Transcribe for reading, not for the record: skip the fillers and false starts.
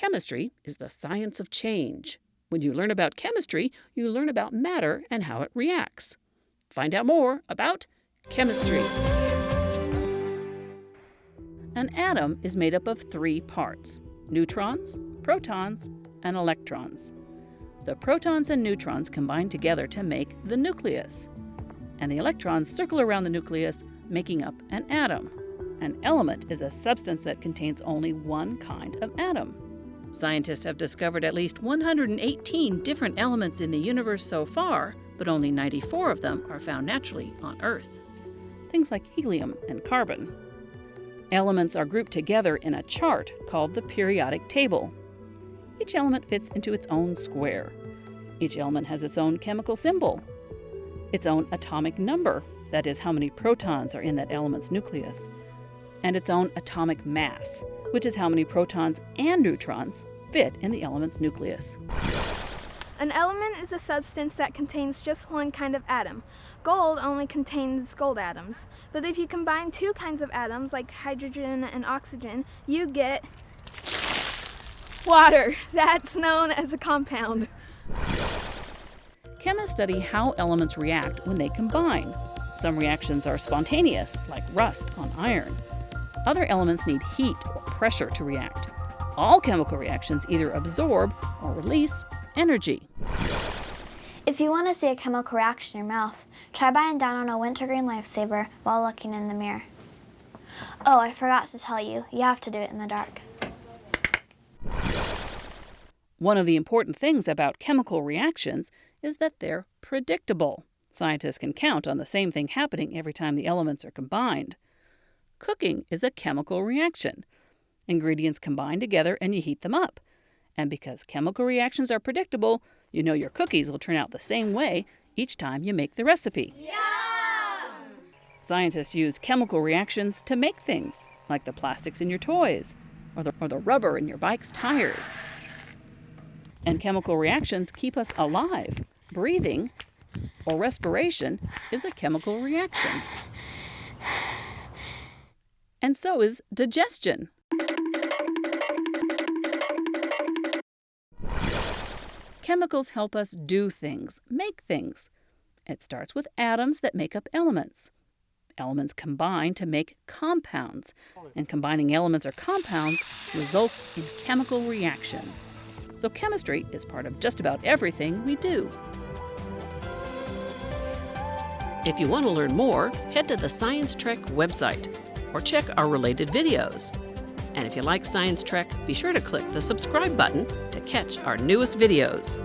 Chemistry is the science of change. When you learn about chemistry, you learn about matter and how it reacts. Find out more about chemistry. An atom is made up of 3 parts: neutrons, protons, and electrons. The protons and neutrons combine together to make the nucleus, and the electrons circle around the nucleus, making up an atom. An element is a substance that contains only one kind of atom. Scientists have discovered at least 118 different elements in the universe so far, but only 94 of them are found naturally on Earth. Things like helium and carbon. Elements are grouped together in a chart called the periodic table. Each element fits into its own square. Each element has its own chemical symbol, its own atomic number, that is, how many protons are in that element's nucleus, and its own atomic mass, which is how many protons and neutrons fit in the element's nucleus. An element is a substance that contains just one kind of atom. Gold only contains gold atoms. But if you combine 2 kinds of atoms, like hydrogen and oxygen, you get water. That's known as a compound. Chemists study how elements react when they combine. Some reactions are spontaneous, like rust on iron. Other elements need heat or pressure to react. All chemical reactions either absorb or release energy. If you want to see a chemical reaction in your mouth, try biting down on a wintergreen lifesaver while looking in the mirror. Oh, I forgot to tell you, you have to do it in the dark. One of the important things about chemical reactions is that they're predictable. Scientists can count on the same thing happening every time the elements are combined. Cooking is a chemical reaction. Ingredients combine together and you heat them up. And because chemical reactions are predictable, you know your cookies will turn out the same way each time you make the recipe. Yum! Scientists use chemical reactions to make things, like the plastics in your toys or the rubber in your bike's tires. And chemical reactions keep us alive. Breathing or respiration is a chemical reaction. And so is digestion. Chemicals help us do things, make things. It starts with atoms that make up elements. Elements combine to make compounds, and combining elements or compounds results in chemical reactions. So chemistry is part of just about everything we do. If you want to learn more, head to the Science Trek website or check our related videos. And if you like Science Trek, be sure to click the subscribe button to catch our newest videos.